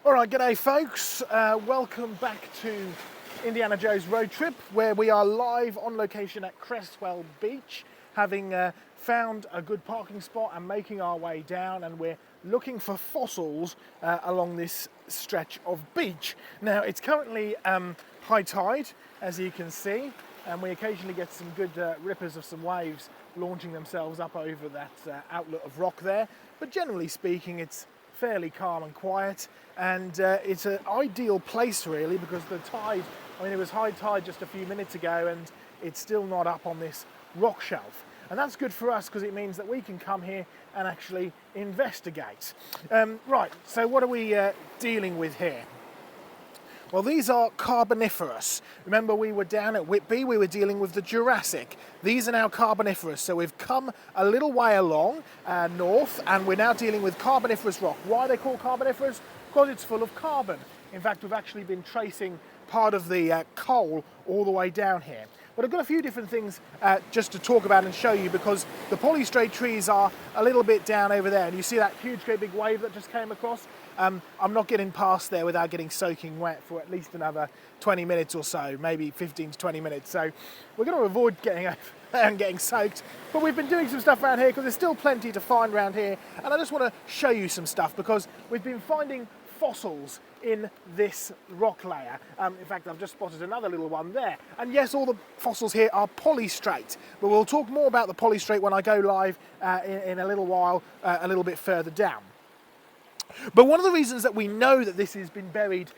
Alright, g'day folks, welcome back to Indiana Joe's Road Trip, where we are live on location at Cresswell Beach, having found a good parking spot and making our way down, and we're looking for fossils along this stretch of beach. Now it's currently high tide, as you can see, and we occasionally get some good rippers of some waves launching themselves up over that outlet of rock there, but generally speaking it's fairly calm and quiet, and it's an ideal place really, because the tide, it was high tide just a few minutes ago and it's still not up on this rock shelf, and that's good for us because it means that we can come here and actually investigate. Right, so what are we dealing with here? Well, these are Carboniferous. Remember, we were down at Whitby, we were dealing with the Jurassic. These are now Carboniferous, so we've come a little way along north, and we're now dealing with Carboniferous rock. Why are they called Carboniferous? Because it's full of carbon. In fact, we've actually been tracing part of the coal all the way down here. But I've got a few different things just to talk about and show you, because the polystrate trees are a little bit down over there, and you see that huge great big wave that just came across? I'm not getting past there without getting soaking wet for at least another 20 minutes or so, maybe 15 to 20 minutes. So we're going to avoid getting over there and getting soaked. But we've been doing some stuff around here because there's still plenty to find around here. And I just want to show you some stuff because we've been finding fossils in this rock layer. In fact, I've just spotted another little one there. And yes, all the fossils here are polystrate, but we'll talk more about the polystrate when I go live in a little while, a little bit further down. But one of the reasons that we know that this has been buried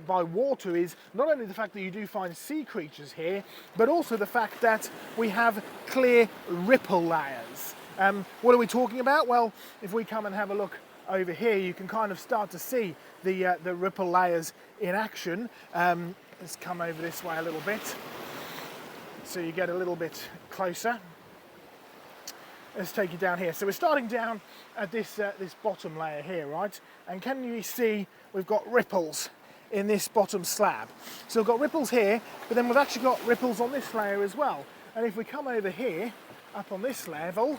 by water is not only the fact that you do find sea creatures here, but also the fact that we have clear ripple layers. What are we talking about? Well, if we come and have a look over here, you can kind of start to see the ripple layers in action. Let's come over this way a little bit so you get a little bit closer. Let's take you down here. So we're starting down at this bottom layer here, right? And can you see we've got ripples in this bottom slab? So we've got ripples here, but then we've actually got ripples on this layer as well. And if we come over here, up on this level,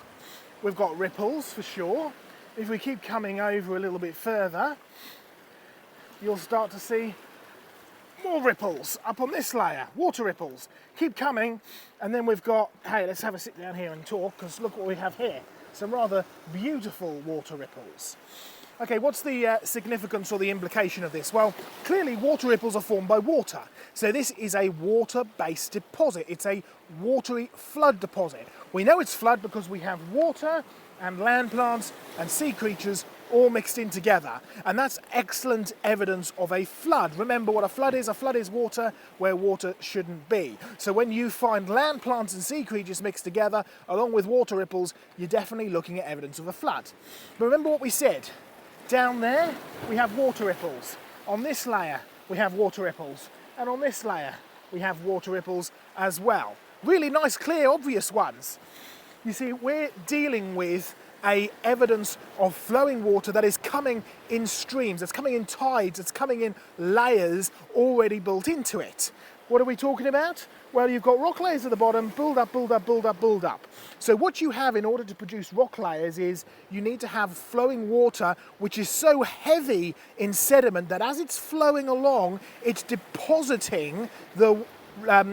we've got ripples for sure. If we keep coming over a little bit further, you'll start to see more ripples up on this layer, water ripples. Keep coming, and then we've got, hey, let's have a sit down here and talk, because look what we have here. Some rather beautiful water ripples. Okay, what's the significance or the implication of this? Well, clearly water ripples are formed by water. So this is a water-based deposit. It's a watery flood deposit. We know it's flood because we have water and land plants and sea creatures all mixed in together, and that's excellent evidence of a flood. Remember what a flood is water where water shouldn't be. So when you find land plants and sea creatures mixed together along with water ripples, you're definitely looking at evidence of a flood. But remember what we said, down there we have water ripples, on this layer we have water ripples, and on this layer we have water ripples as well. Really nice, clear, obvious ones. You see, we're dealing with evidence of flowing water that is coming in streams, it's coming in tides, it's coming in layers already built into it. What are we talking about? Well, you've got rock layers at the bottom, build up, build up, build up, build up. So what you have in order to produce rock layers is you need to have flowing water which is so heavy in sediment that as it's flowing along, it's depositing the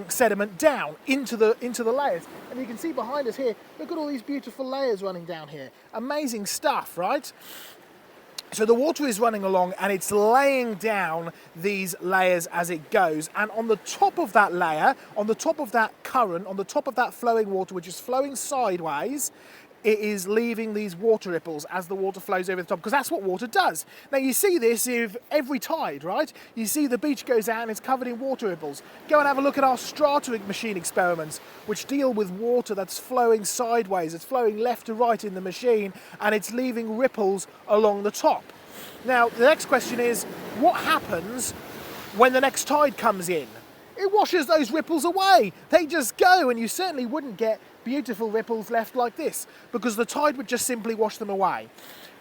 sediment down into the layers. And you can see behind us here, look at all these beautiful layers running down here. Amazing stuff, right? So the water is running along and it's laying down these layers as it goes, and on the top of that layer, on the top of that current, on the top of that flowing water which is flowing sideways, it is leaving these water ripples as the water flows over the top, because that's what water does. Now you see this with every tide, right? You see the beach goes out and it's covered in water ripples. Go and have a look at our strata machine experiments, which deal with water that's flowing sideways. It's flowing left to right in the machine and it's leaving ripples along the top. Now the next question is, what happens when the next tide comes in? It washes those ripples away. They just go, and you certainly wouldn't get beautiful ripples left like this because the tide would just simply wash them away.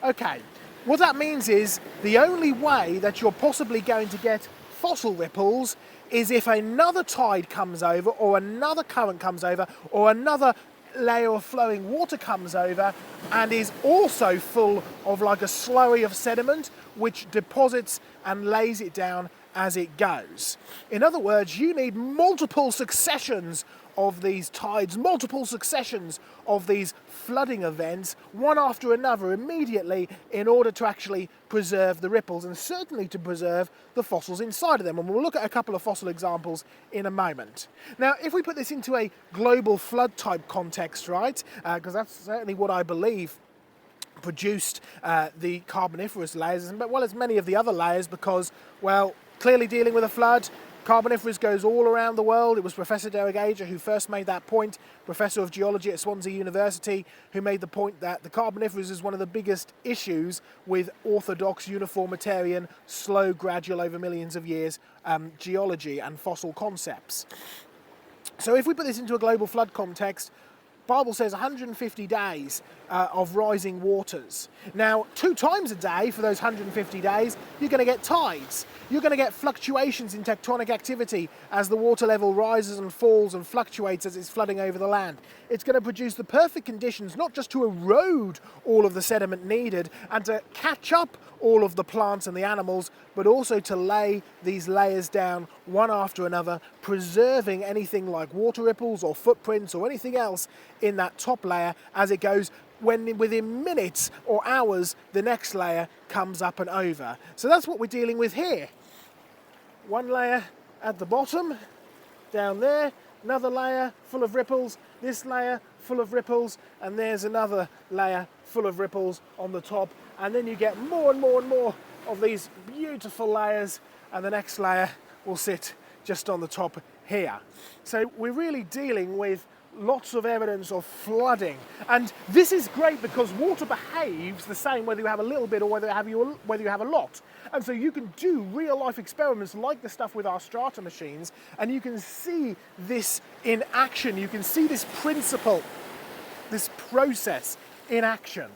Okay, what that means is the only way that you're possibly going to get fossil ripples is if another tide comes over, or another current comes over, or another layer of flowing water comes over and is also full of like a slurry of sediment which deposits and lays it down as it goes. In other words, you need multiple successions of these tides, multiple successions of these flooding events, one after another immediately, in order to actually preserve the ripples and certainly to preserve the fossils inside of them. And we'll look at a couple of fossil examples in a moment. Now, if we put this into a global flood type context, right, because that's certainly what I believe produced the Carboniferous layers, as well as many of the other layers, because, well, clearly dealing with a flood, Carboniferous goes all around the world. It was Professor Derek Ager who first made that point, Professor of Geology at Swansea University, who made the point that the Carboniferous is one of the biggest issues with orthodox, uniformitarian, slow, gradual, over millions of years geology and fossil concepts. So if we put this into a global flood context, Bible says 150 days of rising waters. Now, 2 times a day for those 150 days, you're going to get tides. You're going to get fluctuations in tectonic activity as the water level rises and falls and fluctuates as it's flooding over the land. It's going to produce the perfect conditions, not just to erode all of the sediment needed and to catch up all of the plants and the animals, but also to lay these layers down one after another, preserving anything like water ripples or footprints or anything else in that top layer as it goes, when within minutes or hours the next layer comes up and over. So that's what we're dealing with here. One layer at the bottom, down there, another layer full of ripples, this layer full of ripples, and there's another layer full of ripples on the top, and then you get more and more and more of these beautiful layers, and the next layer will sit just on the top here. So we're really dealing with lots of evidence of flooding, and this is great because water behaves the same whether you have a little bit or whether you have a lot. And so you can do real life experiments like the stuff with our strata machines, and you can see this in action. You can see this principle, this process in action.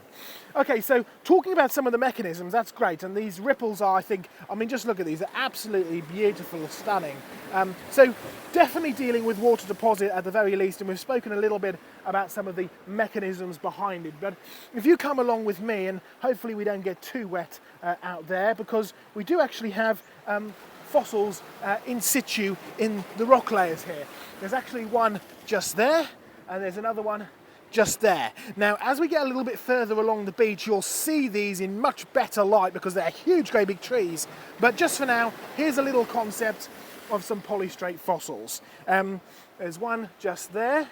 Okay, so talking about some of the mechanisms, that's great, and these ripples are, I mean, just look at these, they're absolutely beautiful, stunning. So definitely dealing with water deposit at the very least, and we've spoken a little bit about some of the mechanisms behind it, but if you come along with me, and hopefully we don't get too wet out there, because we do actually have fossils in situ in the rock layers here. There's actually one just there, and there's another one just there. Now, as we get a little bit further along the beach, you'll see these in much better light because they're huge, great big trees. But just for now, here's a little concept of some polystrate fossils. There's one just there,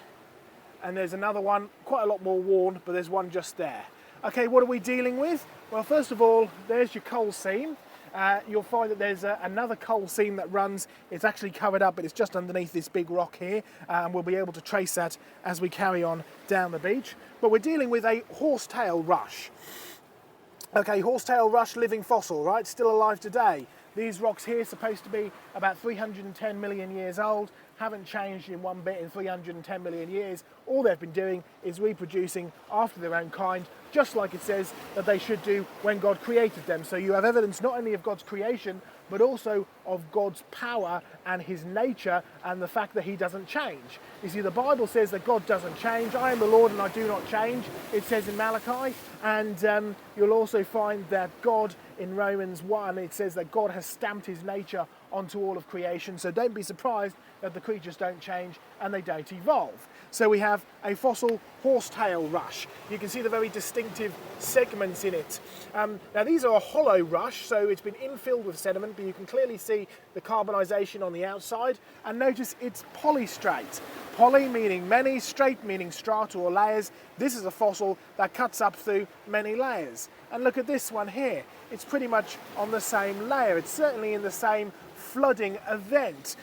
and there's another one, quite a lot more worn, but there's one just there. Okay, what are we dealing with? Well, first of all, there's your coal seam. You'll find that there's another coal seam that runs. It's actually covered up, but it's just underneath this big rock here, and we'll be able to trace that as we carry on down the beach. But we're dealing with a horsetail rush. Okay, horsetail rush, living fossil, right? Still alive today. These rocks here are supposed to be about 310 million years old, haven't changed in one bit in 310 million years. All they've been doing is reproducing after their own kind, just like it says that they should do when God created them. So you have evidence not only of God's creation, but also of God's power and his nature and the fact that he doesn't change. You see, the Bible says that God doesn't change. I am the Lord and I do not change, it says in Malachi. And you'll also find that God, in Romans 1, it says that God has stamped his nature onto all of creation. So don't be surprised that the creatures don't change and they don't evolve. So we have a fossil horsetail rush. You can see the very distinctive segments in it. Now these are a hollow rush, so it's been infilled with sediment, but you can clearly see the carbonisation on the outside. And notice it's polystrate. Poly meaning many, straight meaning strata or layers. This is a fossil that cuts up through many layers. And look at this one here. It's pretty much on the same layer. It's certainly in the same flooding event.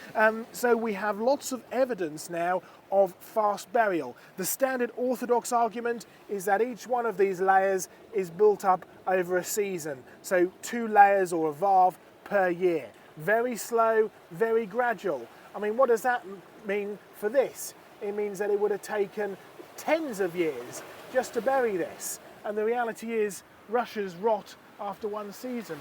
So we have lots of evidence now of fast burial. The standard orthodox argument is that each one of these layers is built up over a season. So 2 layers or a valve per year. Very slow, very gradual. I mean, what does that mean for this? It means that it would have taken tens of years just to bury this. And the reality is, rushes rot after one season.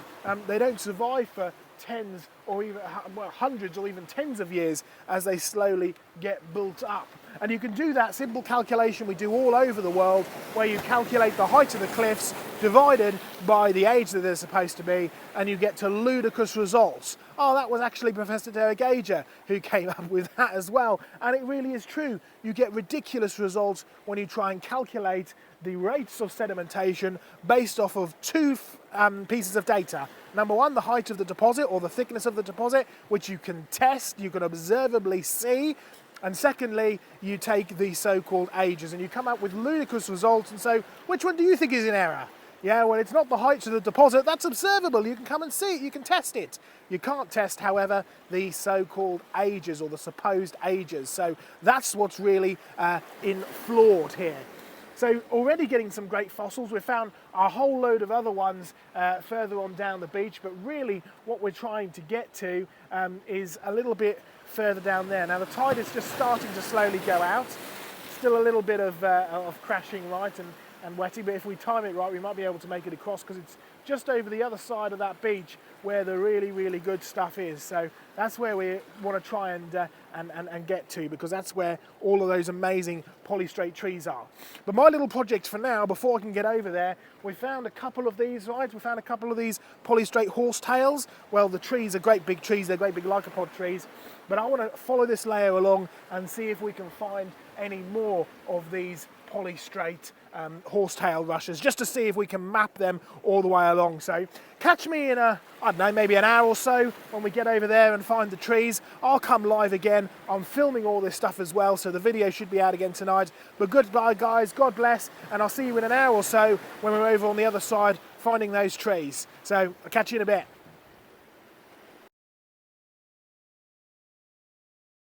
They don't survive for tens or even hundreds or even tens of years as they slowly get built up. And you can do that simple calculation we do all over the world, where you calculate the height of the cliffs divided by the age that they're supposed to be, and you get to ludicrous results. Oh, that was actually Professor Derek Ager who came up with that as well. And it really is true. You get ridiculous results when you try and calculate the rates of sedimentation based off of two pieces of data. Number one, the height of the deposit or the thickness of the deposit, which you can test, you can observably see. And secondly, you take the so-called ages and you come up with ludicrous results. And so, which one do you think is in error? Yeah, well, it's not the height of the deposit. That's observable. You can come and see it. You can test it. You can't test, however, the so-called ages or the supposed ages. So that's what's really flawed here. So already getting some great fossils. We've found a whole load of other ones further on down the beach, but really what we're trying to get to is a little bit further down there. Now the tide is just starting to slowly go out. Still a little bit of crashing right and wetting, but if we time it right, we might be able to make it across, because it's just over the other side of that beach where the really, really good stuff is. So that's where we want to try and get to, because that's where all of those amazing polystrate trees are. But my little project for now, before I can get over there, we found a couple of these, right? We found a couple of these polystrate horsetails. Well, the trees are great big trees, they're great big lycopod trees, but I want to follow this layer along and see if we can find any more of these polystrate horsetail rushes, just to see if we can map them all the way along. So catch me in I don't know, maybe an hour or so when we get over there and find the trees. I'll come live again. I'm filming all this stuff as well, so the video should be out again tonight. But goodbye guys, God bless, and I'll see you in an hour or so when we're over on the other side finding those trees. So I'll catch you in a bit.